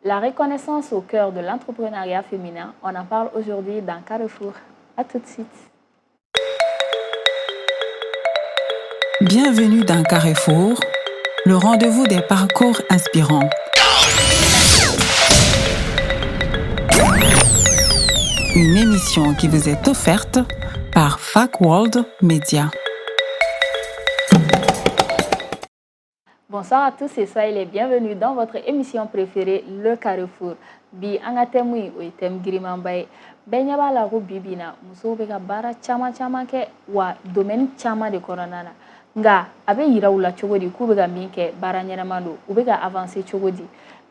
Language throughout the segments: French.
La reconnaissance au cœur de l'entrepreneuriat féminin, on en parle aujourd'hui dans Carrefour. À tout de suite. Bienvenue dans Carrefour, le rendez-vous des parcours inspirants. Une émission qui vous est offerte par Fac World Media. Bonsoir à tous et soyez les bienvenus dans votre émission préférée, Le Carrefour. Bi anga temui o item Girimambay. Benyaba la ro bibina muso be ka bara chama ke wa domaine chama de coronana. Nga abe yiraw la chogodi ku be ga min ke bara ɲɛnama do u be ka avancer chogodi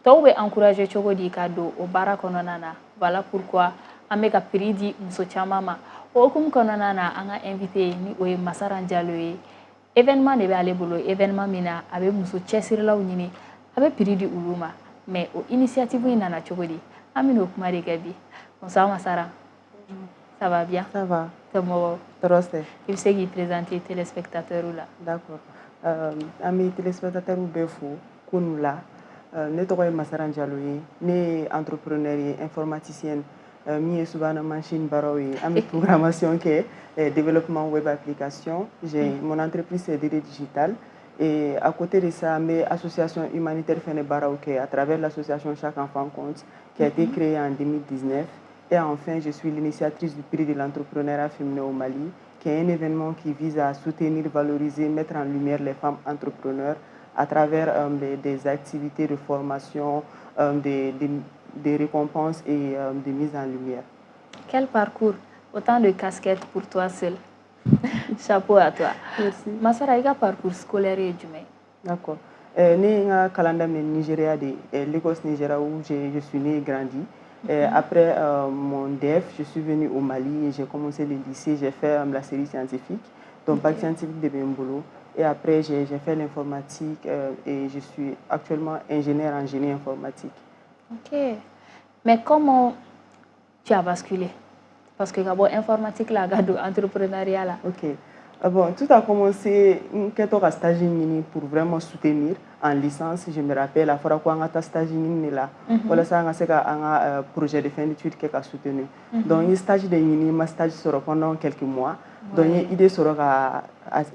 tɔw be encourager chogodi ka do o bara kɔnɔna na voilà pourquoi an be ka prix di muso caman ma o hukumu kɔnɔna na an ka invité ni o ye Masaran Diallo ye événement de bɛ ale bolo événement min na a be muso cɛsirilaw ɲini a be prix di olu ma mais o initiative in nana cogodi an bɛna o kuma de kɛ bi bonsoir Masaran. Ça va bien? Ça va. Comment? Troste. Il sait qu'il présente téléspectateurs là. D'accord. Amis téléspectateurs ou befo, kunula. Ne tɔgɔ ye Masaran Diallo ye, ne ye entrepreneur ye, informaticienne, min ye subahana machine baaraw ye. An bɛ programmation kɛ, développement web application. J'ai mon entreprise c'est DD Digital. Et à côté de ça, mes associations humanitaires font baaraw kɛ à travers l'association Chaque Enfant Compte, qui a été créée en 2019. Et enfin, je suis l'initiatrice du prix de l'entrepreneuriat féminin au Mali, qui est un événement qui vise à soutenir, valoriser, mettre en lumière les femmes entrepreneurs à travers des activités de formation, des récompenses et des mises en lumière. Quel parcours! Autant de casquettes pour toi seul. Chapeau à toi. Merci. Masara, quel parcours scolaire est du mai? D'accord. Né à Kalanda, Nigeria, de Lagos, Nigeria, où je suis né et grandi. Après mon DEF, je suis venue au Mali et j'ai commencé le lycée. J'ai fait la série scientifique, donc bac scientifique de Bembolo. Et après, j'ai fait l'informatique et je suis actuellement ingénieur en génie informatique. Ok. Mais comment tu as basculé? Parce que l'informatique, là, entrepreneuriat, là. Ok. Bon, tout a commencé quand stage pour vraiment soutenir en licence. Je me rappelle, la fois où on a stage là, voilà ça, on a un projet de fin d'études qui a soutenu. Donc, le stage de ma stage sera pendant quelques mois. Donc, l'idée sera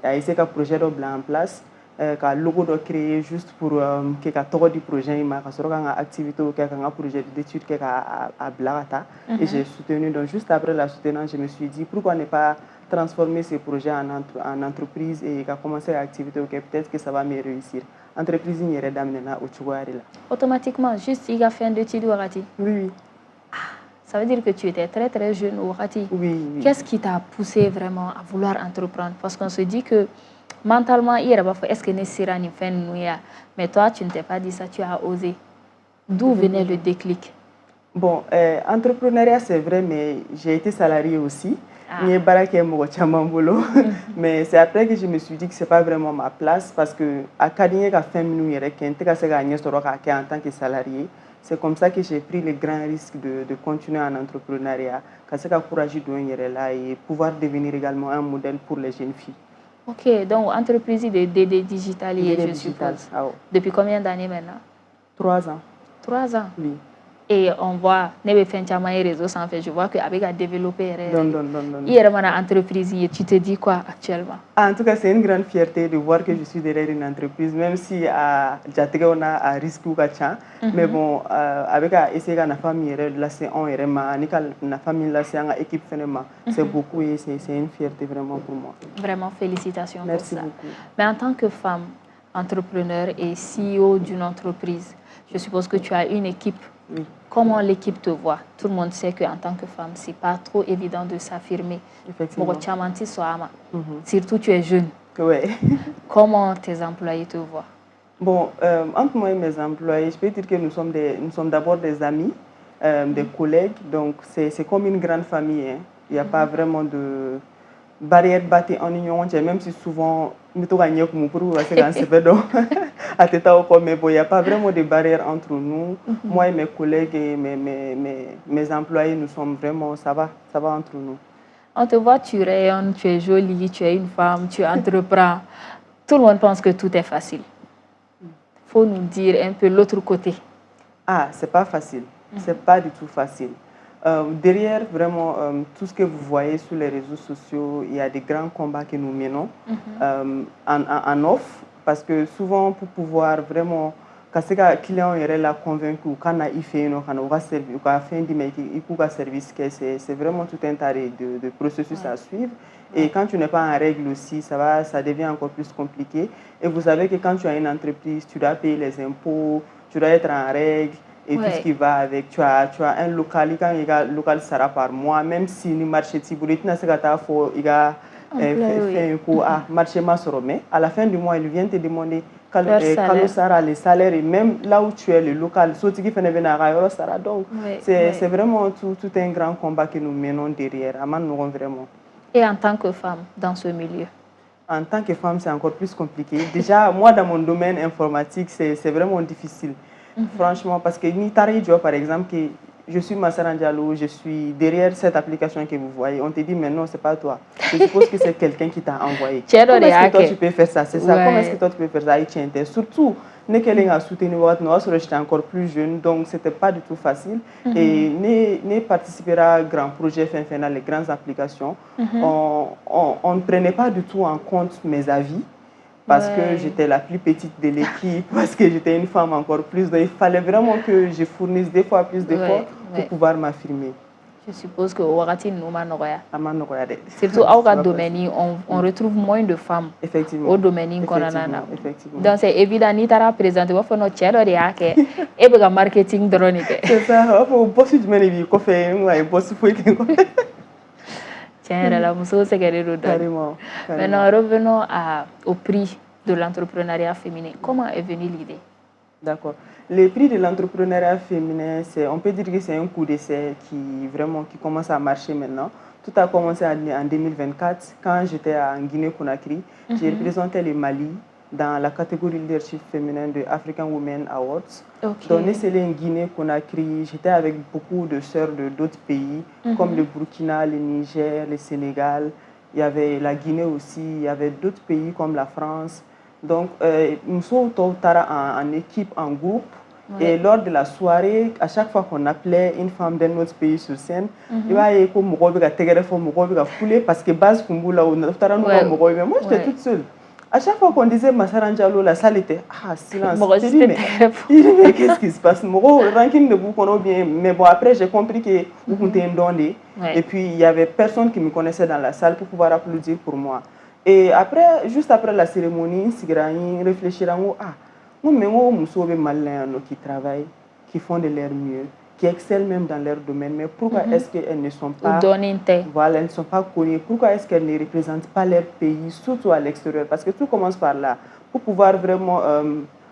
à essayer un projet de blanc en place, un logo de créer juste pour que le du projet, il sera une activité ou un projet d'études qui a blata. Et j'ai soutenu. Donc, juste après la soutenance, je me suis dit pourquoi ne pas transformer ces projets en entreprise et commencer l'activité, peut-être que ça va mieux réussir. Entreprise, il y a des automatiquement, juste il a fait un étude au Rati. Oui. Ça veut dire que tu étais très très jeune au Rati. Oui. Qu'est-ce qui t'a poussé vraiment à vouloir entreprendre? Parce qu'on se dit que mentalement, il y a est-ce que nécessaire ni fin mais toi, tu ne t'es pas dit ça, tu as osé. D'où venait le déclic? Bon, entrepreneuriat, c'est vrai, mais j'ai été salarié aussi. Mais c'est après que je me suis dit que ce n'est pas vraiment ma place parce que à Kadine, en tant que salarié, c'est comme ça que j'ai pris le grand risque de continuer en entrepreneuriat, et pouvoir devenir également un modèle pour les jeunes filles. Ok, donc entreprise de DD Digital, je suppose. Depuis combien d'années maintenant? 3 ans. 3 ans? Oui. Et on voit, les réseaux sans fait, je vois qu'avec à développer entreprise, tu te dis quoi actuellement? En tout cas, c'est une grande fierté de voir que je suis derrière une entreprise, même si on a un risque ou mais bon, avec essayer la famille, là c'est la famille, là c'est une équipe finalement, c'est beaucoup et c'est une fierté vraiment pour moi. Vraiment félicitations. Merci pour ça. Beaucoup. Mais en tant que femme, entrepreneur et CEO d'une entreprise, je suppose que tu as une équipe. Oui. Comment l'équipe te voit? Tout le monde sait qu'en tant que femme, ce n'est pas trop évident de s'affirmer. Effectivement. Surtout tu es jeune. Ouais. Comment tes employés te voient? Bon, entre moi et mes employés, je peux dire que nous sommes d'abord des amis, des collègues. Donc, c'est comme une grande famille. Hein. Il n'y a pas vraiment de barrière battue en union, même si souvent, mais il n'y a pas vraiment de barrière entre nous. Moi et mes collègues et mes employés, nous sommes vraiment, ça va entre nous. On te voit, tu rayonnes, tu es jolie, tu es une femme, tu entreprends. Tout le monde pense que tout est facile. Il faut nous dire un peu l'autre côté. Ah, c'est pas facile. C'est pas du tout facile. Derrière, vraiment, tout ce que vous voyez sur les réseaux sociaux, il y a des grands combats que nous menons en off, parce que souvent, pour pouvoir vraiment, quand les clients sont là convaincus, quand ils font un service, c'est vraiment tout un tas de processus à suivre. Et quand tu n'es pas en règle aussi, ça devient encore plus compliqué. Et vous savez que quand tu as une entreprise, tu dois payer les impôts, tu dois être en règle. Et tout ce qui va avec, tu as un local, quand il y a un local sera par mois, même si le marché tu n'as pas fait un coup à marché mais à la fin du mois, ils viennent te demander les salaires et même là où tu es, le local, donc c'est vraiment tout un grand combat que nous menons derrière, vraiment. Et en tant que femme dans ce milieu? En tant que femme, c'est encore plus compliqué. Déjà, moi, dans mon domaine informatique, c'est vraiment difficile. Franchement, parce que Nitari Job, par exemple, que je suis Massaran Diallo, je suis derrière cette application que vous voyez. On te dit, mais non, ce n'est pas toi. Je suppose que c'est quelqu'un qui t'a envoyé. Comment est-ce que toi, tu peux faire ça? C'est ça. Comment est-ce que toi, tu peux faire ça? Surtout, ne a soutenu votre, j'étais encore plus jeune, donc ce n'était pas du tout facile. Et ne participera à grands projets, les grandes applications. On ne prenait pas du tout en compte mes avis. Parce que j'étais la plus petite de l'équipe, parce que j'étais une femme encore plus. Donc il fallait vraiment que je fournisse des fois plus d'efforts pour pouvoir m'affirmer. Je suppose que Wakati Nouma Nogoya. Surtout au domaine, on retrouve moins de femmes. Effectivement. Au domaine qu'on a. Effectivement. Donc c'est évident, ni tara présenter, on fait notre chéro de yake, et bien marketing drone. C'est ça. On peut bosser du même qu'on fait, on bosse pour Carrément. Maintenant, revenons au prix de l'entrepreneuriat féminin. Comment est venue l'idée? D'accord. Le prix de l'entrepreneuriat féminin, on peut dire que c'est un coup d'essai qui commence à marcher maintenant. Tout a commencé en 2024 quand j'étais en Guinée-Conakry. J'ai représenté le Mali dans la catégorie leadership féminin de African Women Awards. Donc, c'est en Guinée-Conakry. J'étais avec beaucoup de sœurs d'autres pays, comme le Burkina, le Niger, le Sénégal. Il y avait la Guinée aussi. Il y avait d'autres pays comme la France. Donc, nous sommes en équipe, en groupe. Et lors de la soirée, à chaque fois qu'on appelait une femme d'un autre pays sur scène, il y avait parce que base mais moi j'étais toute seule. À chaque fois qu'on disait Massaran Diallo, la salle était silence. Mais qu'est-ce qui se passe? Ranking de vous connaît bien. Mais bon, après j'ai compris que vous étiez un donné. Et puis il y avait personne qui me connaissait dans la salle pour pouvoir applaudir pour moi. Et après, juste après la cérémonie, ils réfléchiront, qui travaillent, qui font de leur mieux, qui excellent même dans leur domaine, mais pourquoi est-ce qu'elles ne sont pas, elles ne sont pas connues? Pourquoi est-ce qu'elles ne représentent pas leur pays, surtout à l'extérieur? Parce que tout commence par là. Pour pouvoir vraiment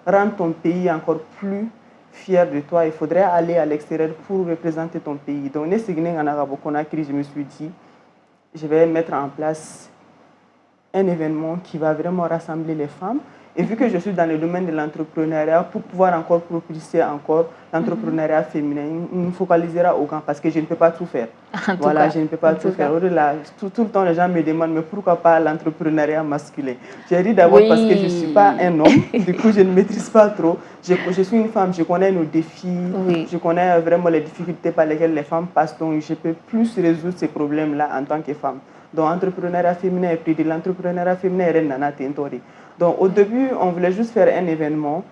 rendre ton pays encore plus fier de toi, il faudrait aller à l'extérieur pour représenter ton pays. Donc, je me suis dit, je vais mettre en place un événement qui va vraiment rassembler les femmes. Et vu que je suis dans le domaine de l'entrepreneuriat, pour pouvoir encore propulser l'entrepreneuriat féminin, on me focalisera au camp parce que je ne peux pas tout faire. Je ne peux pas tout faire. Tout le temps, les gens me demandent, mais pourquoi pas l'entrepreneuriat masculin? J'ai dit d'abord parce que je ne suis pas un homme, du coup je ne maîtrise pas trop. Je suis une femme, je connais nos défis, je connais vraiment les difficultés par lesquelles les femmes passent, donc je peux plus résoudre ces problèmes-là en tant que femme. Donc, l'entrepreneuriat féminin est pris de l'entrepreneuriat féminin et Nana Tintori. Donc, au début, on voulait juste faire un événement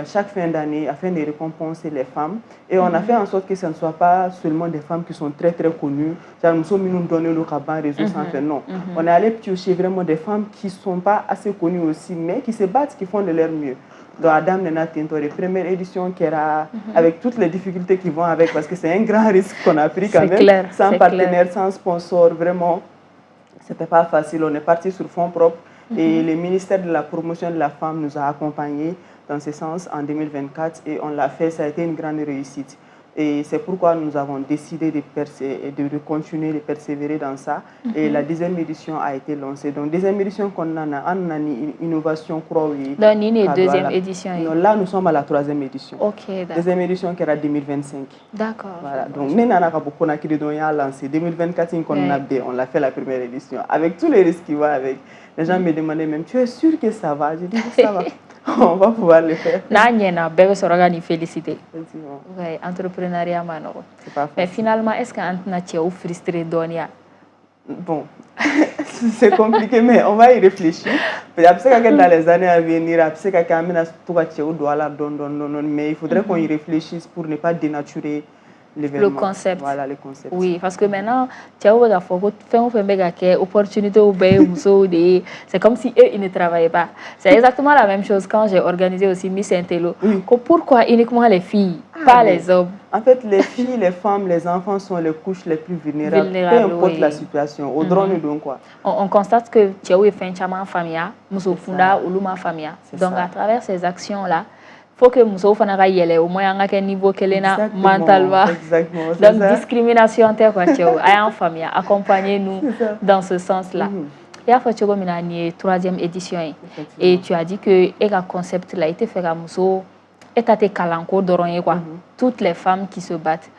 chaque fin d'année afin de récompenser les femmes. Et on a fait en sorte que ce ne soit pas seulement des femmes qui sont très très connues. Nous sommes nous donner le caban réseau sans faire non. On est allé piocher vraiment des femmes qui ne sont pas assez connues aussi, mais qui se battent, qui font de leur mieux. Donc, Adam Nena Tintori, première édition qui era avec toutes les difficultés qui vont avec, parce que c'est un grand risque qu'on a pris quand même. Sans partenaire, sans sponsor, vraiment. C'était pas facile, on est parti sur fonds propres et le ministère de la promotion de la femme nous a accompagnés dans ce sens en 2024 et on l'a fait, ça a été une grande réussite. Et c'est pourquoi nous avons décidé de continuer, de persévérer dans ça. Et la deuxième édition a été lancée. Donc, deuxième édition qu'on a une innovation, croix. Donc, une deuxième édition. Là, nous sommes à la troisième édition. Ok, d'accord. Deuxième édition qui era 2025. D'accord. Voilà. Donc, nous avons lancé 2024, on l'a fait la première édition. Avec tous les risques qui vont avec. Les gens me demandaient même, tu es sûr que ça va? Je dis, ça va. on va pouvoir le faire. N'a ɲɛna bɛɛ bɛ sɔrɔ ka nin féliciter. Effectivement. Ouais, entrepreneuriat ma nɔgɔ. C'est pas Mais facile. finalement, est-ce qu'an tɛna cɛw frustrer dɔɔni wa? Bon, c'est compliqué, mais on va y réfléchir. A bɛ se ka kɛ dans les années à venir, a bɛ se ka kɛ an bɛna to ka cɛw don a la dɔɔni, mais il faudrait qu'on y réfléchisse pour ne pas dénaturer l'événement. Le concept. Voilà, le concept. Oui, parce que maintenant, cɛw bɛ ka fɔ ko fɛn o fɛn bɛ ka kɛ opportunité bɛɛ ye musow de ye. C'est comme si eux, ils ne travaillaient pas. C'est exactement la même chose quand j'ai organisé aussi Miss Intello. Oui. Pourquoi uniquement les filles, pas les hommes? En fait, les filles, les femmes, les enfants sont les couches les plus vulnérables, peu importe oui. la situation. Au drone donc quoi. On constate que cɛw ye fɛn caman faamuya, muso kunda olu ma faamuya. Donc ça. à travers ces actions-là, faut que musow fana ka yɛlɛ au moins an ka kɛ niveau kelen na mentalement. Exactement. Donc ça. discrimination tɛ quoi cɛw, a y'an faamuya, accompagnez-nous dans ce sens-là. I y'a fɔ cogo min na nin ye 3e édition ye. Et tu as dit que e ka concept là, i tɛ fɛ ka muso e ta tɛ kalanko dɔrɔn ye quoi. Toutes les femmes qui se battent.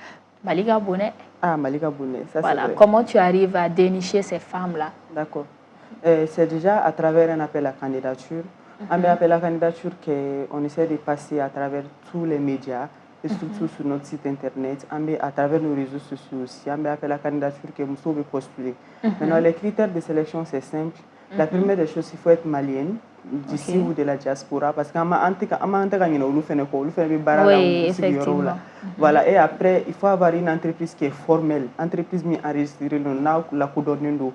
Mali ka bon dɛ. Ah, Mali ka bon dɛ, ça Voilà, c'est vrai. comment tu arrives à dénicher ces femmes-là? D'accord. C'est déjà à travers un appel à candidature. Un appel à candidature qu'on essaie de passer à travers tous les médias et surtout sur notre site internet, à travers nos réseaux sociaux aussi. Un appel à candidature que nous pouvons postuler. Maintenant, les critères de sélection, c'est simple. La première des choses, il faut être malienne, d'ici ou de la diaspora, parce qu'en oui, effectivement. Voilà, et après, il faut avoir une entreprise qui est formelle, entreprise qui est enregistrée, la coudonne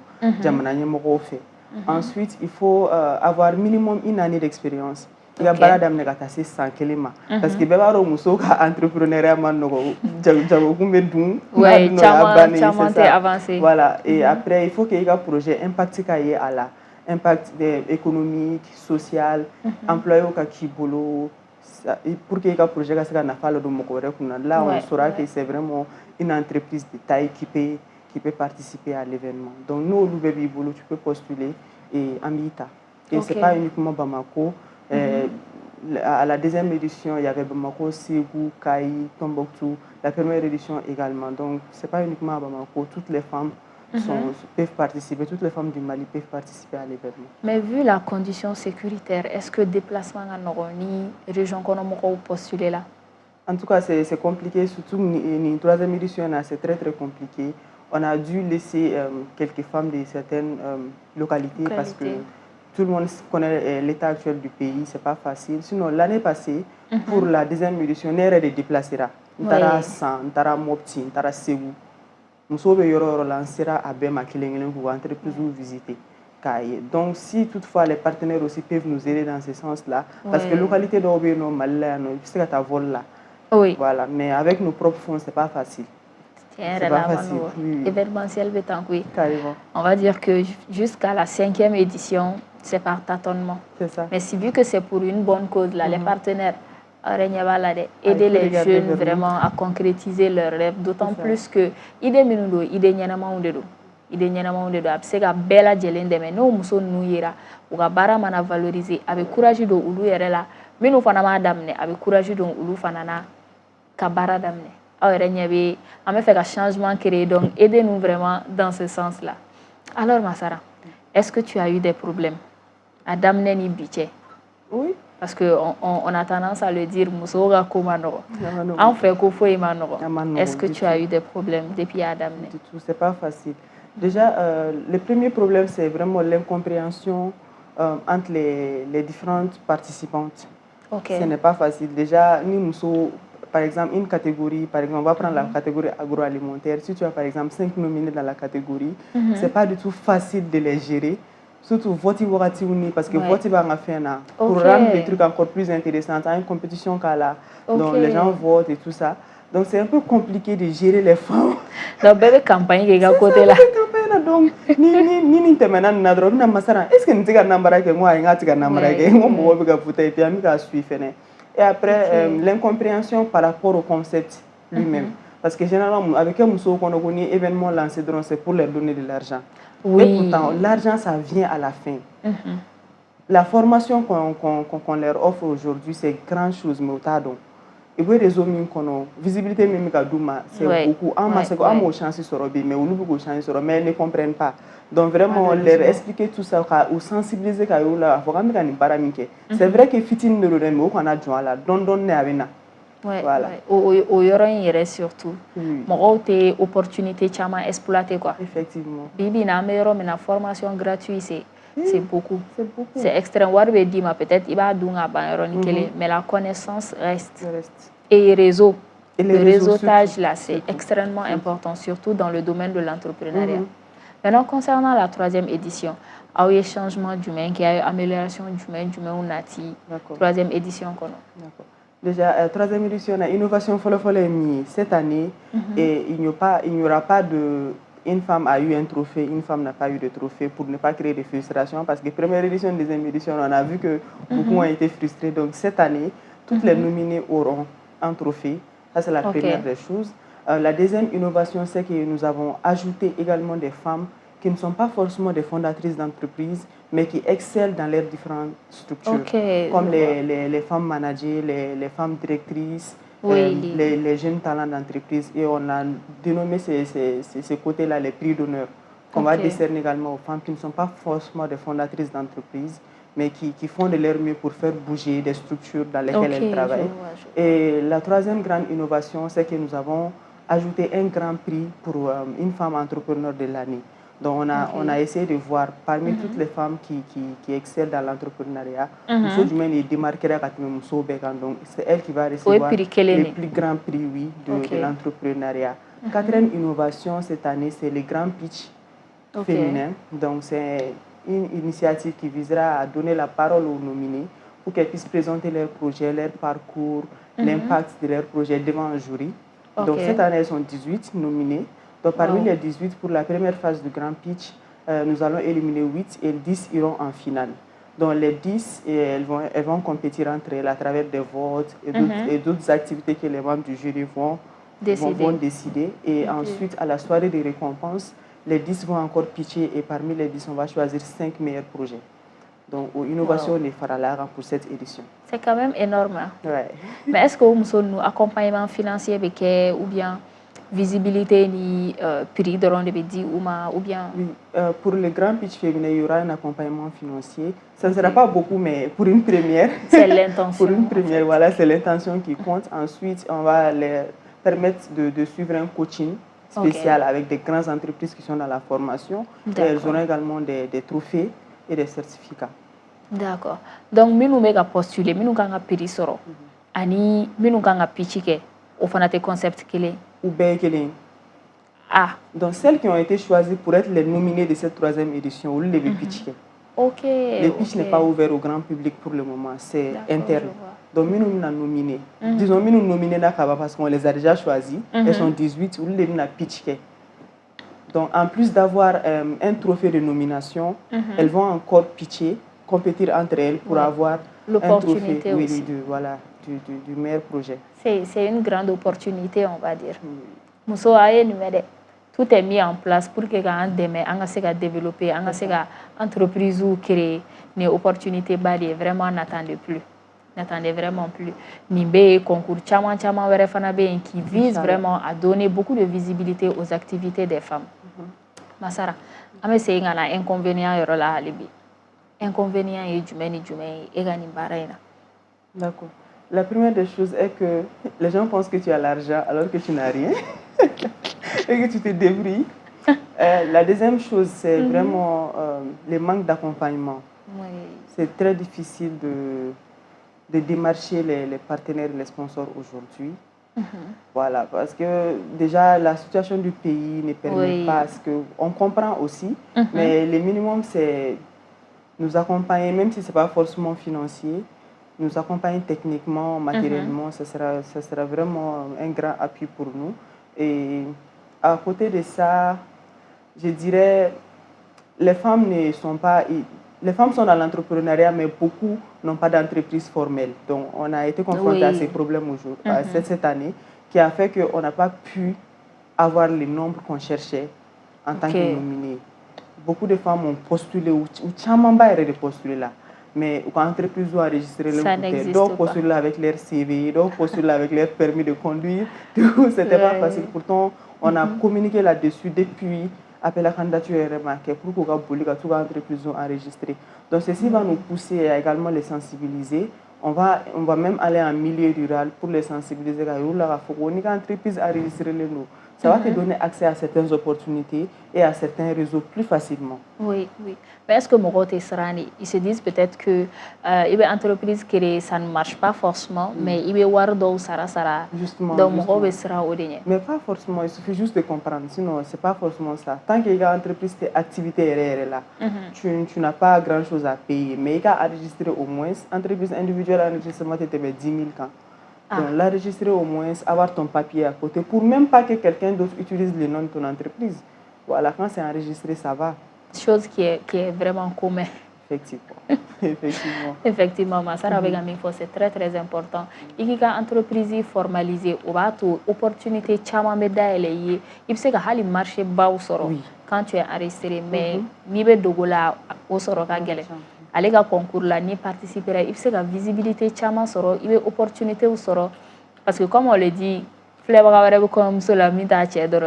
fait. Ensuite, il faut avoir minimum une année d'expérience. Il y a balade d'amener à tasser sans kelema. Parce que bébé au muso ka entrepreneuriat man no jago kumbe dun. Ouais, chaman avancé. Voilà, et après il faut qu'il y ait un projet impact qui à la impact économique, social, employé au kibolo pour qu'il y ait un projet qui soit na falo do mokore kuna. Là on saura que c'est vraiment une entreprise de taille qui peut participer à l'événement. Donc nous au Baby Bolo tu peux postuler et Ambita. Et c'est pas uniquement Bamako. À la 2e édition, il y avait Bamako, Ségou, Kaï, Tombouctou. La 1re édition également. Donc, ce n'est pas uniquement à Bamako. Toutes les femmes peuvent participer. Toutes les femmes du Mali peuvent participer à l'événement. Mais vu la condition sécuritaire, est-ce que déplacement en ni région qu'on a postulé là? En tout cas, c'est compliqué. Surtout la 3e édition, c'est très très compliqué. On a dû laisser quelques femmes de certaines localités parce que tout le monde connaît l'état actuel du pays, c'est pas facile. Sinon, l'année passée, pour la 2e édition, on est déplacé. Ntara San, Ntara Mopti, Ntara Ségou. Nous sommes lancera à Bema Kilengelen pour entreprise ou visiter. Donc, si toutefois les partenaires aussi peuvent nous aider dans ce sens-là, parce que la localité d'Obéno, Malais, c'est à ta vol là. Oui. Voilà, mais avec nos propres fonds, c'est pas facile. C'est pas facile. Événementiel, carrément. On va dire que jusqu'à la 5e édition, c'est par tâtonnement. C'est ça. Mais si vu que c'est pour une bonne cause, là, les partenaires aider les jeunes vraiment à concrétiser leurs rêves, d'autant plus que idée minudo, idée nyanama undedo. Idée nyanama undedo, c'est que bella jelende mais no muso nuyera, ou ka bara mana valoriser, avec courage do ulu yere la, minu fana ma damne, avec courage do ulu fana na ka bara damne. Alors on fait un changement créé, donc aidez-nous vraiment dans ce sens-là. Alors Massara, est-ce que tu as eu des problèmes à d'amener ni budget? Oui. Parce qu'on a tendance à le dire, Moussoura Komano. En fait, est-ce que tu as eu des problèmes depuis à d'amener? Du tout, c'est pas facile. Déjà, le premier problème, c'est vraiment l'incompréhension entre les différentes participantes. Ce n'est pas facile. Déjà, nous, par exemple, une catégorie, par exemple, on va prendre la catégorie agroalimentaire. Si tu as par exemple 5 nominés dans la catégorie, c'est pas du tout facile de les gérer. Surtout parce que voter va faire pour rendre les trucs encore plus intéressants. Il y a une compétition là, donc les gens votent et tout ça. Donc c'est un peu compliqué de gérer les femmes. Donc belle campagne qui est à côté là. Donc ni te maintenant na drogue na masara. Est-ce que ni tiga nambara que moi inga tiga nambara que moi moi be voter et puis ami ka suivre. Et après l'incompréhension par rapport au concept lui-même. Parce que généralement avec un muso qu'on a événement lancé c'est pour leur donner de l'argent. Oui. Et pourtant, l'argent, ça vient à la fin. La formation qu'on leur offre aujourd'hui, c'est grand chose, mais et puis réseau min kono visibilité min ka duma c'est beaucoup en masse ko amo chance sur bi mais olu ko chance sur mais ils ne comprennent pas donc vraiment leur expliquer tout ça ou sensibiliser ka yo la faut quand même ni para minke c'est vrai que fitine de le mais on a joint là don ne avena voilà au yoro yere surtout mo te opportunité chama exploiter quoi effectivement bibi na meilleur mais la formation gratuite c'est beaucoup c'est extrême warbe dit ma peut-être il va dunga ba yoro ni kele mais la connaissance reste et le réseautage là c'est extrêmement important surtout dans le domaine de l'entrepreneuriat. Maintenant concernant la 3e édition a eu changement d'humain qui a eu amélioration d'humain on a dit 3e édition kono d'accord. Déjà, 3e édition, innovation cette année, et il n'y aura pas de... Une femme a eu un trophée, une femme n'a pas eu de trophée pour ne pas créer de frustration. Parce que première édition, 2e édition, on a vu que beaucoup ont été frustrés. Donc cette année, toutes les nominées auront un trophée. Ça, c'est la première des choses. La 2e innovation, c'est que nous avons ajouté également des femmes qui ne sont pas forcément des fondatrices d'entreprises, mais qui excellent dans leurs différentes structures, comme les femmes managers, les femmes directrices, les jeunes talents d'entreprise. Et on a dénommé ces côtés-là les prix d'honneur, qu'on va décerner également aux femmes qui ne sont pas forcément des fondatrices d'entreprises, mais qui font de leur mieux pour faire bouger des structures dans lesquelles elles travaillent. Et la 3e grande innovation, c'est que nous avons ajouté un grand prix pour une femme entrepreneur de l'année. Donc on a essayé de voir parmi toutes les femmes qui excellent dans l'entrepreneuriat, donc c'est elle qui va recevoir le plus grand prix de l'entrepreneuriat. 4e innovation cette année, c'est le grand pitch féminin. Donc c'est une initiative qui visera à donner la parole aux nominés pour qu'elles puissent présenter leurs projets, leur parcours, l'impact de leurs projets devant un jury. Donc cette année, elles sont 18 nominés. Donc, parmi les 18, pour la première phase du Grand Pitch, nous allons éliminer 8 et 10 iront en finale. Donc, les 10, elles vont compétir entre elles à travers des votes et d'autres activités que les membres du jury vont décider. Et ensuite, à la soirée des récompenses, les 10 vont encore pitcher et parmi les 10, on va choisir 5 meilleurs projets. Donc, innovation ne fera l'art pour cette édition. C'est quand même énorme. Mais est-ce que vous avez un accompagnement financier ou bien visibilité ni prix de rendez-vous ou bien pour le Grand Pitch féminin, il y aura un accompagnement financier. Ça ne sera pas beaucoup, mais pour une première. C'est l'intention. Pour une première, voilà, c'est l'intention qui compte. Ensuite, on va leur permettre de suivre un coaching spécial avec des grandes entreprises qui sont dans la formation. Et elles auront également des trophées et des certificats. D'accord. Donc, nous avons postulé, nous avons prix soro. Ani, nous avons pitché au fond de concept qu'il ou bien donc celles qui ont été choisies pour être les nominées de cette 3e édition, les pitch. Le pitch n'est pas ouvert au grand public pour le moment, c'est interne. Donc nous nous avons nominé. Disons nous nominés parce qu'on les a déjà choisis. Elles sont 18 ou les pitch. Donc en plus d'avoir un trophée de nomination, elles vont encore pitcher, compétir entre elles pour avoir un trophée du meilleur projet. C'est une grande opportunité, on va dire. Tout est mis en place pour que demain, on puisse développer, on puisse entreprise ou créer des opportunités. Vraiment, n'attendez plus. N'attendez vraiment plus. Nimbe concours qui vise vraiment à donner beaucoup de visibilité aux activités des femmes. Masara, ame se ngana inconvénient yoro la halibi. Inconvénient et jumeni et gani baraina. D'accord. La première des choses est que les gens pensent que tu as l'argent alors que tu n'as rien et que tu te débrouilles. La deuxième chose, c'est vraiment le manque d'accompagnement. C'est très difficile de démarcher les partenaires et les sponsors aujourd'hui. Voilà, parce que déjà la situation du pays ne permet pas ce que on comprend aussi, mais le minimum c'est nous accompagner, même si c'est pas forcément financier, nous accompagner techniquement, matériellement, ça sera vraiment un grand appui pour nous. Et à côté de ça, je dirais les femmes sont dans l'entrepreneuriat, mais beaucoup n'ont pas d'entreprise formelle. Donc, on a été confronté à ces problèmes aujourd'hui, cette année, qui a fait qu'on n'a pas pu avoir les nombres qu'on cherchait en tant que nominés. Beaucoup de femmes ont postulé, ou Tchamamba est de postuler là. mais quand l'entreprise doit enregistrer le Ça bouteille, n'existe donc pas. postuler avec leur CV, donc postuler avec leur permis de conduire, du coup, c'était pas facile. Pourtant, on a communiqué là-dessus depuis après la candidature est remarquée pour qu'on ait toute l'entreprise enregistrée. Donc, ceci va nous pousser à également les sensibiliser. On va même aller en milieu rural pour les sensibiliser. L'entreprise enregistrée, ça va te donner accès à certaines opportunités et à certains réseaux plus facilement. Oui, oui. Mais est-ce que Morote Serani, ils se disent peut-être que l'entreprise créée, ça ne marche pas forcément, mais il y a Sara. Justement. Donc Morote sera au dernier. Mais pas forcément, il suffit juste de comprendre. Sinon, ce n'est pas forcément ça. Tant qu'il y a une entreprise, tes activités est là. Tu n'as pas grand-chose à payer. Mais il y a enregistré au moins, entreprise individuelle, enregistrement, tu te mets 10 000 ans. Donc, l'enregistrer au moins, avoir ton papier à côté, pour même pas que quelqu'un d'autre utilise le nom de ton entreprise. Voilà, quand c'est enregistré, ça va. Chose qui est vraiment commune. Effectivement. Effectivement. Effectivement, Massara c'est très très important. Il y a une entreprise formalisée, opportunité chama médaille, il sait que le marché bas quand tu es enregistré, mais ni be dogola au soro ka gele. Ale ka concours là ni participer, il sait que visibilité chama soro, il y a opportunité au soro parce que comme on le dit, flèvre comme cela mita chedoro.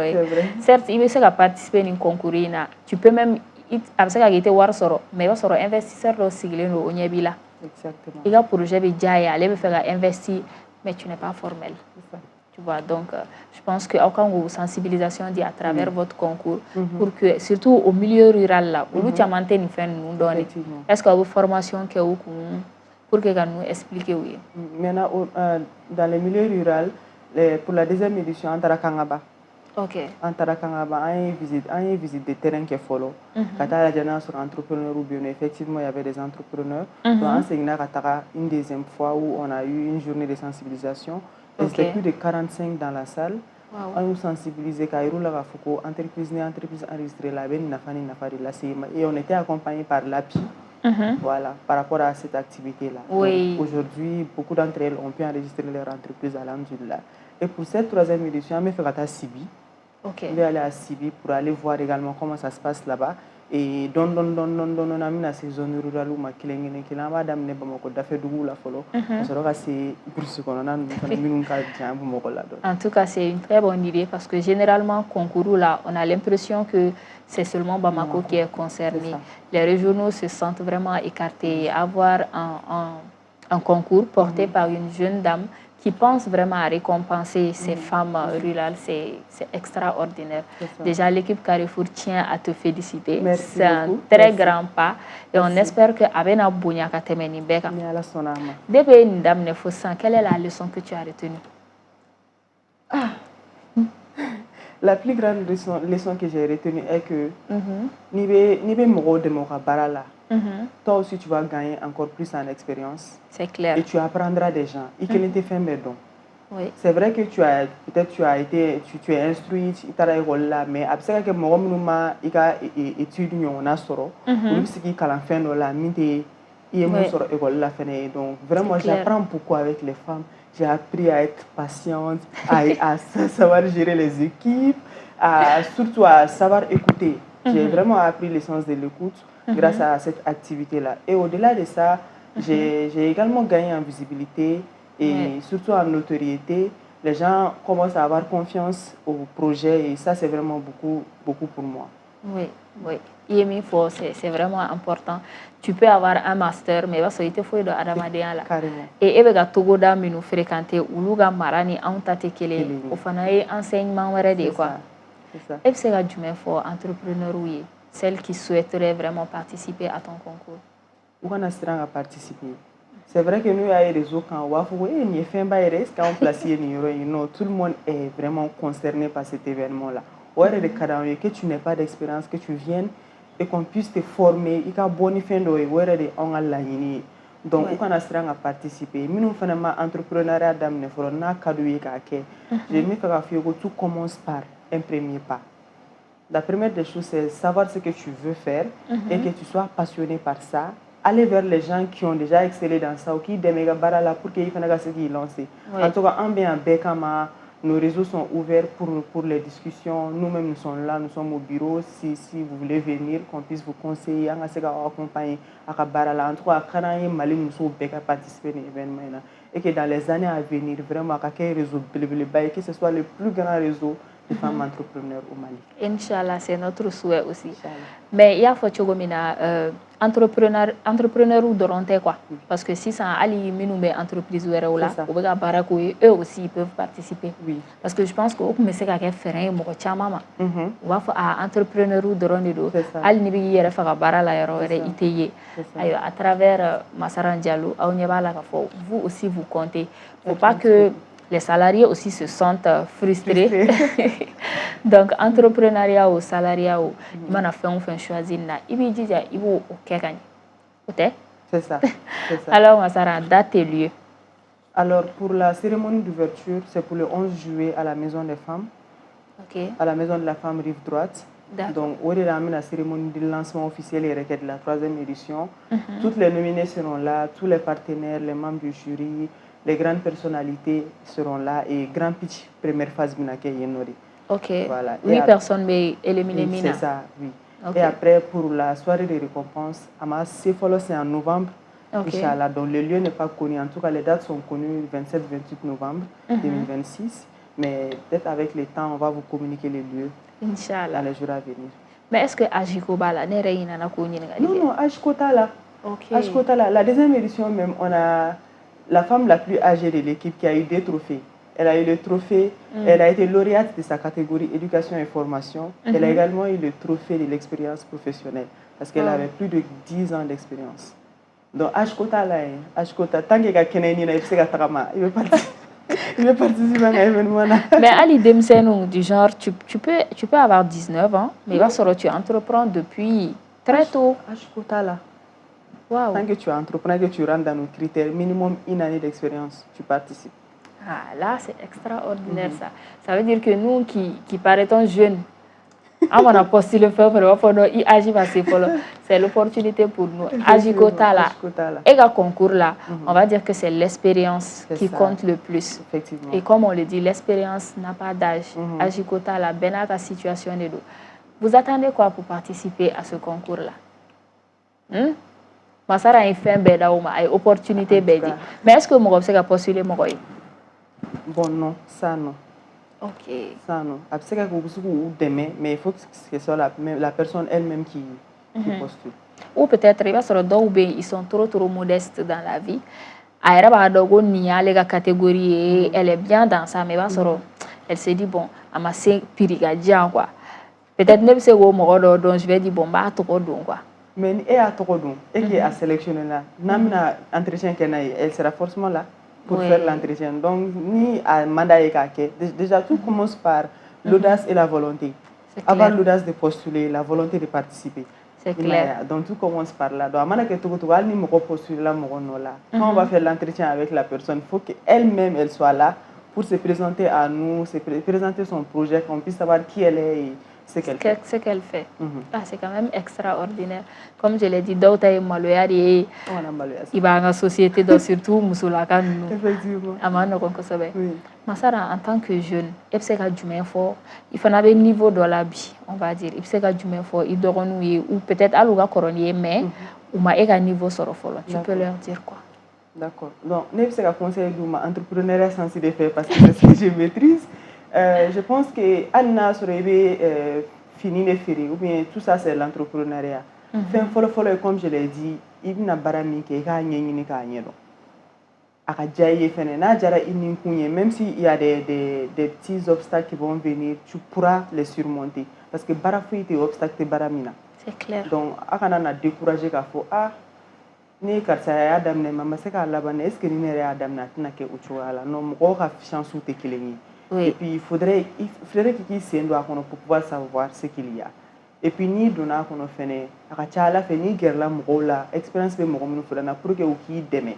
Certes, il sait que participer à un concours tu peux même a bɛ se ka kɛ i tɛ wari sɔrɔ mais i b'a sɔrɔ investisseur dɔ sigilen don o ɲɛ b'i la. Exactement. I ka projet bɛ diya ye ale bɛ fɛ ka investir mais tu n'es pas formel. Tu vois, donc je pense que aw kan k'o sensibilisation di à travers votre concours pour que surtout au milieu rural là olu caman tɛ nin fɛn ninnu dɔn est-ce que aw bɛ formation kɛ u kun pour que ka ninnu expliquer u ye. Maintenant dans le milieu rural pour la deuxième édition an taara Kangaba. Ok. En Tarakangaba, on a visite de terrain qui est follow. Quand on a déjà sur entrepreneurs ou bien effectivement il y avait des entrepreneurs. Donc on s'est une deuxième fois où on a eu une journée de sensibilisation. Et c'était plus de 45 dans la salle. On nous sensibilisé car il la foko entreprise enregistrée la ben nafani nafari la et on était accompagné par l'API. Voilà, par rapport à cette activité-là. Oui. Aujourd'hui, beaucoup d'entre elles ont pu enregistrer leur entreprise à l'Alhamdulillah. Et pour cette troisième édition, on a fait à Sibi. Okay. On est allé à Sibi pour aller voir également comment ça se passe là-bas. Et on a mis dans ces zones rurales où on a d'amener Bamako d'affaires de la follow. On se retrouve assez brusque En tout cas, c'est une très bonne idée parce que généralement, concours là, on a l'impression que c'est seulement Bamako qui est concerné. Les régionaux se sentent vraiment écartés. Avoir un concours porté par une jeune dame qui pense vraiment à récompenser ces femmes rurales, c'est extraordinaire. Déjà, l'équipe Carrefour tient à te féliciter. C'est un très grand pas. Et on espère que Abena Bounia Katemeni Beka. Depuis une dame Nefosan, quelle est la leçon que tu as retenue? La plus grande leçon que j'ai retenue est que Nibe Moro de Morabara, toi aussi tu vas gagner encore plus en expérience. C'est clair. Et tu apprendras des gens. Oui. C'est vrai que tu es instruit, mais après que moi étude donc vraiment j'apprends beaucoup avec les femmes. J'ai appris à être patiente, à savoir gérer les équipes, surtout à savoir écouter. J'ai vraiment appris l'essence de l'écoute grâce à cette activité-là. Et au-delà de ça, j'ai également gagné en visibilité et surtout en notoriété. Les gens commencent à avoir confiance au projet et ça, c'est vraiment beaucoup pour moi. Oui, oui. C'est vraiment important. Tu peux avoir un master, mais il faut de Adamadéa là. Et il y a Togo d'Aminu fréquenté ou Luga Marani en Tatekele, au Fanaï enseignement de quoi. Et c'est là du même fort entrepreneur oui, celle qui souhaiterait vraiment participer à ton concours. Ou on a à participer. C'est vrai que nous, il y a des réseaux quand on voit tout le monde est vraiment concerné par cet événement-là. Que tu n'aies pas d'expérience, que tu viennes et qu'on puisse te former, il y a bon effet donc on a à participer. Nous faisons entrepreneuriat d'amener pour un cadeau je me fais que tout commence par un premier pas. La première des choses c'est savoir ce que tu veux faire et que tu sois passionné par ça. Aller vers les gens qui ont déjà excellé dans ça ou qui démêlent barala pour qu'ils fassent ce qu'ils lancent. En tout cas, un bien békama Nos réseaux sont ouverts pour les discussions. Nous-mêmes, nous sommes là, nous sommes au bureau. Si vous voulez venir, qu'on puisse vous conseiller, on va accompagner à Kabarala. En tout cas, quand on est malin, nous sommes participer à l'événement. Et que dans les années à venir, vraiment, à quel réseau, que ce soit le plus grand réseau de femmes entrepreneurs au Mali. Inch'Allah, c'est notre souhait aussi. Mais il y a entrepreneur ou doronté quoi. Parce que si ça ali minoume entreprise ou là, eux aussi ils peuvent participer. Oui. Parce que je pense que me c'est qu'à faire un mot chamama. On va faire entrepreneur ou doronté do. Ali ni bi yere fa bara la yero iteye. À travers Massaran Diallo, vous aussi vous comptez. Faut pas que les salariés aussi se sentent frustrés. Donc, entrepreneuriat ou salariat, il m'a fait un choisir. Il m'a dit, il faut gagner. C'est ça. Alors, on s'arrête date et lieu. Alors, pour la cérémonie d'ouverture, c'est pour le 11 juillet à la Maison des Femmes. À la Maison de la Femme Rive Droite. Donc, au delà de la cérémonie de lancement officiel et requête de la 3e édition, toutes les nominés seront là, tous les partenaires, les membres du jury, les grandes personnalités seront là et grand pitch première phase minake yenori. Ok. Voilà. 8 personnes mais éliminées mina. C'est ça, oui. Et après pour la soirée de récompense, c'est en novembre. Inch'Allah. Donc le lieu n'est pas connu. En tout cas, les dates sont connues le 27-28 novembre 2026. Mais peut-être avec le temps, on va vous communiquer les lieux. Inch'Allah. Dans les jours à venir. Mais est-ce que Ajikoba là n'est rien à Non, Ajikota là. Ajikota là. La deuxième édition même, on a la femme la plus âgée de l'équipe qui a eu 2 trophées. Elle a eu le trophée, elle a été lauréate de sa catégorie éducation et formation. Elle a également eu le trophée de l'expérience professionnelle parce qu'elle avait plus de 10 ans d'expérience. Donc, Ashkota là, Ashkota, tant que quelqu'un il veut participer à l'événement. Mais à l'idée du genre, tu peux avoir 19 ans, mais tu entreprends depuis très tôt. Ashkota là. Wow. Tant que tu entreprends, que tu rentres dans nos critères, minimum 1 année d'expérience, tu participes. Ah, là, c'est extraordinaire ça. Ça veut dire que nous qui paraissons jeunes, on a postulé c'est l'opportunité pour nous. Ajikota là, et le concours là, on va dire que c'est l'expérience qui compte le plus. Effectivement. Et comme on le dit, l'expérience n'a pas d'âge. Ajikota là, benata situation de nous. Vous attendez quoi pour participer à ce concours là? Masara a fait une opportunité. Mais est-ce que vous avez postulé? Bon, non, ça non. Ok. Ça non. Mais il faut que ce soit la personne elle-même qui postule. Ou peut-être ils sont trop modestes dans la vie. Catégorie, elle est bien dans ça, mais elle se dit, bon, elle m'a quoi. Peut-être même si je vais dire, bon, quoi. Mais elle a trop don et qui a sélectionné là. Namina entretien elle sera forcément là pour faire l'entretien. Donc ni à mandat déjà tout commence par l'audace et la volonté. Avoir l'audace de postuler, la volonté de participer. C'est clair. Donc tout commence par là. Donc amana que tout ni me postuler là Quand on va faire l'entretien avec la personne, il faut qu'elle-même elle soit là pour se présenter à nous, se présenter son projet, qu'on puisse savoir qui elle est et ce qu'elle fait. Ah, c'est quand même extraordinaire. Comme je l'ai dit, d'autres sont malheureux et il va en société, donc surtout Moussoulaka. Effectivement. Oui. Masara, en tant que jeune, il faut avoir un niveau dans la vie, on va dire. Il faut avoir il doit renouer ou peut-être à l'ouga coronier, mais ou ma un niveau sur le follow. Tu peux leur dire quoi? D'accord. Donc, je vais conseiller d'entrepreneuriat sans s'y faire parce que c'est ce que je maîtrise. Je pense que Anna serait fini les fériés ou bien tout ça c'est l'entrepreneuriat. Comme je l'ai dit, il n'y a pas de même s'il y a des petits obstacles qui vont venir, tu pourras les surmonter. Parce que barafi est obstacle baramina. C'est clair. Donc, on a découragé qu'à faut ni karsa ya damne mama se ka labane est-ce que ni ne ya damna tina ke uchuala non mo ka chance ou te kilengi. Et puis il faudrait qu'il s'y doit pour pouvoir savoir ce qu'il y a. Et puis ni donna qu'on a fait akachala fait ni gerla mola expérience be mo minu fudana pour que qui deme.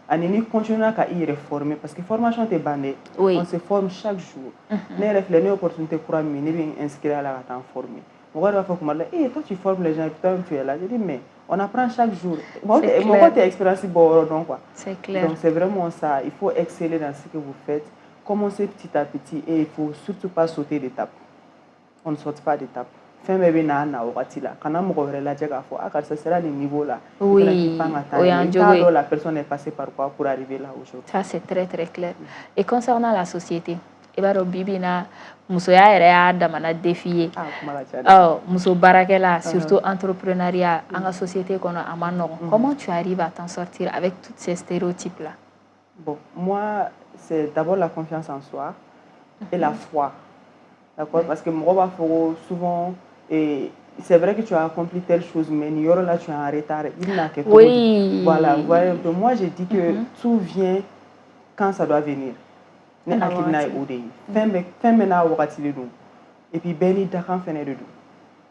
Ani ni continuer à y réformer parce que formation est bandée. On se forme chaque jour. Ne réfléchir une opportunité pour amener bien inscrire à la former. Moi je vais faire comme là toi tu formes les gens et toi tu es là. Je dis mais on apprend chaque jour. Moi j'ai expérience donc quoi. C'est clair. Donc c'est vraiment ça, il faut exceller dans ce que vous faites. commencer petit à petit et il faut surtout pas sauter d'étape. On ne saute pas d'étape. Fɛn bɛɛ bɛ n'a wagati la kana mɔgɔ wɛrɛ lajɛ k'a fɔ karisa sera nin niveau là. Oui, La personne est passée par quoi pour arriver là aujourd'hui. Ça c'est très très clair. Et concernant la société, i b'a dɔn bi bi in na musoya yɛrɛ y'a damana défi ye. Kuma ka ca dɛ. Muso baarakɛla surtout entrepreneuriat an ka société kɔnɔ a ma nɔgɔn. Comment tu arrives à t'en sortir avec tous ces stéréotypes là? Bon, moi c'est d'abord la confiance en soi et la foi. D'accord? Parce que mɔgɔ b'a fɔ souvent et c'est vrai que tu as accompli telle chose, mais là tu es en retard. Oui. Voilà. Donc moi, j'ai dit que tout vient quand ça doit venir. Et puis,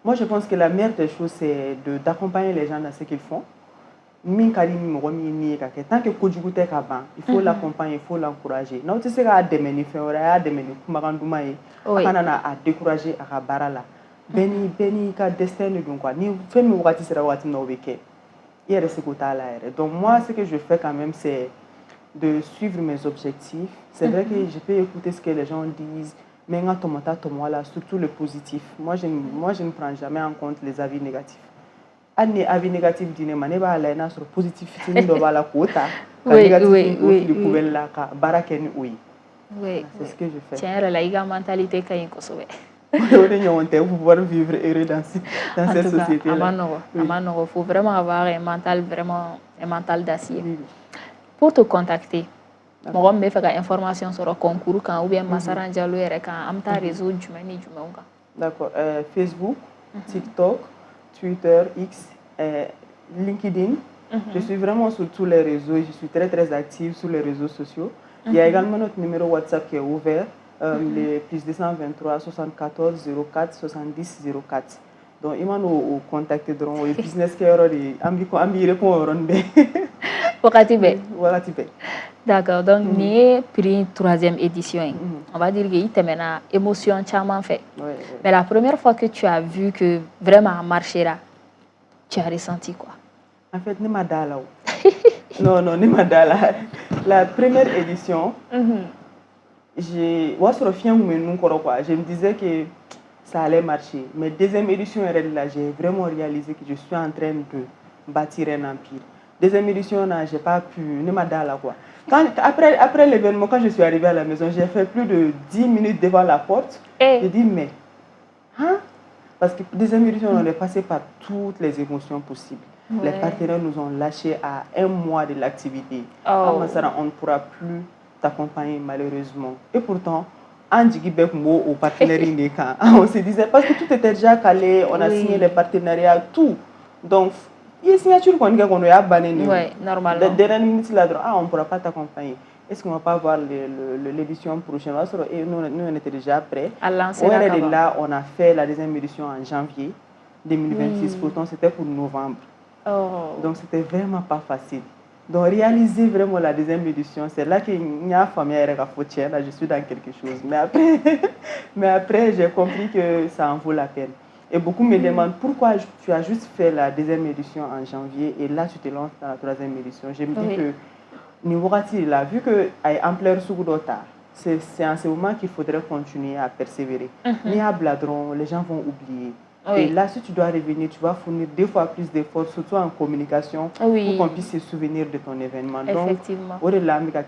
moi, je pense que la meilleure des choses, c'est d'accompagner les gens dans ce qu'ils font. Tant que il faut l'accompagner, il faut l'encourager. Non, tu sais qu'à décourager à barala. Beni ka destin de quoi ni fait me wati sera wati no beke hier c'est côté là. Donc moi ce que je fais quand même c'est de suivre mes objectifs. C'est vrai que je peux écouter ce que les gens disent mais nga tomata tomola surtout le positif. Moi je ne prends jamais en compte les avis négatifs. Anne avis négatif dîner mané ba la na sur positif fitini do bala quota ka négatif de poubelle là ka baraken oui. Oui, c'est ce que je fais. Tiens la iga mentalité kayin kosobe. Pour pouvoir vivre heureux dans cette société-là. Il faut vraiment avoir un mental d'acier. Pour te contacter, je vais faire des informations sur le concours ou bien Massaran Diallo sur les réseaux. D'accord. Facebook, TikTok, Twitter, X, LinkedIn. Je suis vraiment sur tous les réseaux. Je suis très très active sur les réseaux sociaux. Il y a également notre numéro WhatsApp qui est ouvert. Les plus 223 74 04 70 04. Donc, il m'a contacté dans le business qui est D'accord, donc nous pris 3e édition. On va dire que tu as une émotion fait. Mais la première fois que tu as vu que vraiment marché là, tu as ressenti quoi? En fait, non, la première édition, je me disais que ça allait marcher. Mais deuxième édition, j'ai vraiment réalisé que je suis en train de bâtir un empire. Deuxième édition, je n'ai pas pu, après l'événement, quand je suis arrivée à la maison, j'ai fait plus de 10 minutes devant la porte. J'ai dit, mais, parce que deuxième édition, on est passé par toutes les émotions possibles. Les partenaires nous ont lâchés à 1 mois de l'activité. On ne pourra plus t'accompagner malheureusement. Et pourtant, au partenaire, on se disait, parce que tout était déjà calé, on a signé les partenariats, tout. Donc, il y a une signature qu'on a banni. Oui, normalement. La dernière minute, là, on ne pourra pas t'accompagner. Est-ce qu'on ne va pas voir l'édition prochaine? Et nous, on était déjà prêts. Là, on a fait la deuxième édition en janvier 2026. Pourtant, c'était pour novembre. Donc, c'était vraiment pas facile. Donc, réaliser vraiment la deuxième édition, c'est là qu'il y a famille là, je suis dans quelque chose. Mais après j'ai compris que ça en vaut la peine. Et beaucoup me demandent pourquoi tu as juste fait la deuxième édition en janvier et là tu te lances dans la troisième édition. Je me dis que Niwati, là, vu que ampleur sous d'autres, c'est en ce moment qu'il faudrait continuer à persévérer. Ni à bladron, les gens vont oublier. Et là, si tu dois revenir, tu vas fournir 2 fois plus d'efforts, surtout en communication, pour qu'on puisse se souvenir de ton événement. Effectivement. Donc,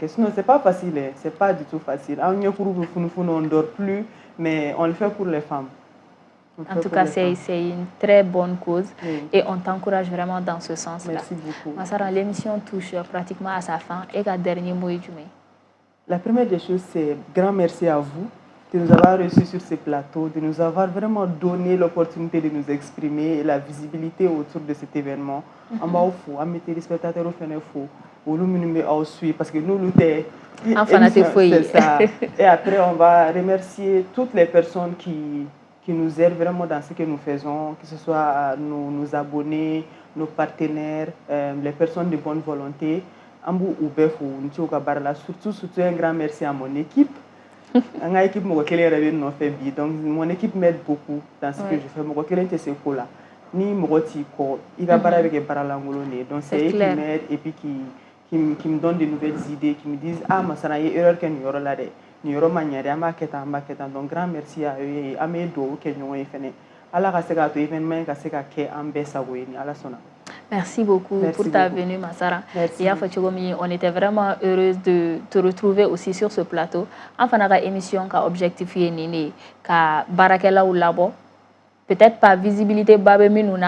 sinon, c'est pas facile, c'est pas du tout facile. On ne dort plus, mais on le fait pour les femmes. En tout cas, c'est une très bonne cause et on t'encourage vraiment dans ce sens-là. Merci beaucoup. Massara, l'émission touche pratiquement à sa fin. Et quel dernier mot du mai? La première des choses, c'est grand merci à vous de nous avoir reçus sur ce plateau, de nous avoir vraiment donné l'opportunité de nous exprimer et la visibilité autour de cet événement. On va au fou, on met les téléspectateurs au fou, au lumineux au suivre parce que nous luttons. C'est ça. Et après, on va remercier toutes les personnes qui nous aident vraiment dans ce que nous faisons, que ce soit nos abonnés, nos partenaires, les personnes de bonne volonté. Surtout un grand merci à mon équipe. Donc mon équipe m'aide beaucoup dans ce que je fais. Donc c'est eux qui m'aident et puis qui me donnent de nouvelles idées, qui me disent ah Massara, il y a erreur qu'il y a là. ni yɔrɔ ma ɲɛ dɛ an b'a kɛ tan donc grand merci à eux ye an bɛ dugawu kɛ ɲɔgɔn ye fɛnɛ ala ka se k'a to événement in ka se ka kɛ an bɛɛ sago ye ni ala sɔnna. Merci beaucoup pour ta venue, Masara. On était vraiment heureuse de te retrouver aussi sur ce plateau. Enfin, on a une émission qui a objectifié Nini, qui a barakela ou labo. Peut-être pas visibilité,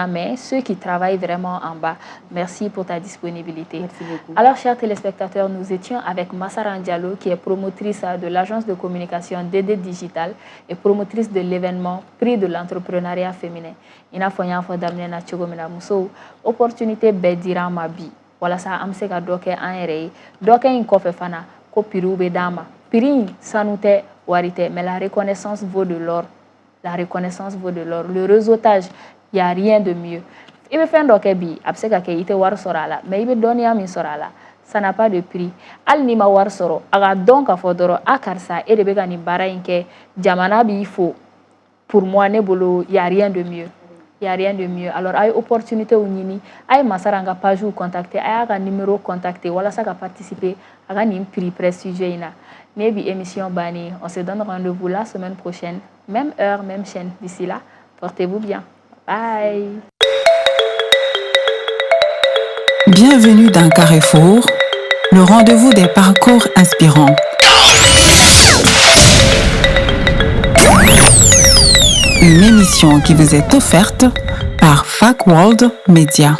mais ceux qui travaillent vraiment en bas. Merci pour ta disponibilité. Merci beaucoup. Alors, chers téléspectateurs, nous étions avec Masara Diallo, qui est promotrice de l'agence de communication DD Digital et promotrice de l'événement Prix de l'entrepreneuriat féminin. Il a fallu d'amener na chogomina muso opportunité bedira mabi. Voilà ça, amse ka doke anere. Doke in kofe fana ko piru be dama. Piri sanute warite, mais la reconnaissance vaut de l'or. La reconnaissance vaut de l'or. Le réseautage, il n'y a rien de mieux. Il veut faire un dokebi, abseka ke ite war sorala, mais il veut donner un sorala. Ça n'a pas de prix. Al ni ma war soro, aga donc a fodoro akarsa et de bega ni bara inke jamana bi il faut. Pour moi ne bolo, il n'y a rien de mieux. Il n'y a rien de mieux. Alors, il y a opportunité ou nini, il y a masaranga page ou contacter, il y a un numéro contacter, voilà ça va participer à un prix prestigieux. Nebi émission Bani. On se donne rendez-vous la semaine prochaine. Même heure, même chaîne. D'ici là, portez-vous bien. Bye. Bienvenue dans Carrefour, le rendez-vous des parcours inspirants. Une émission qui vous est offerte par Fac World Media.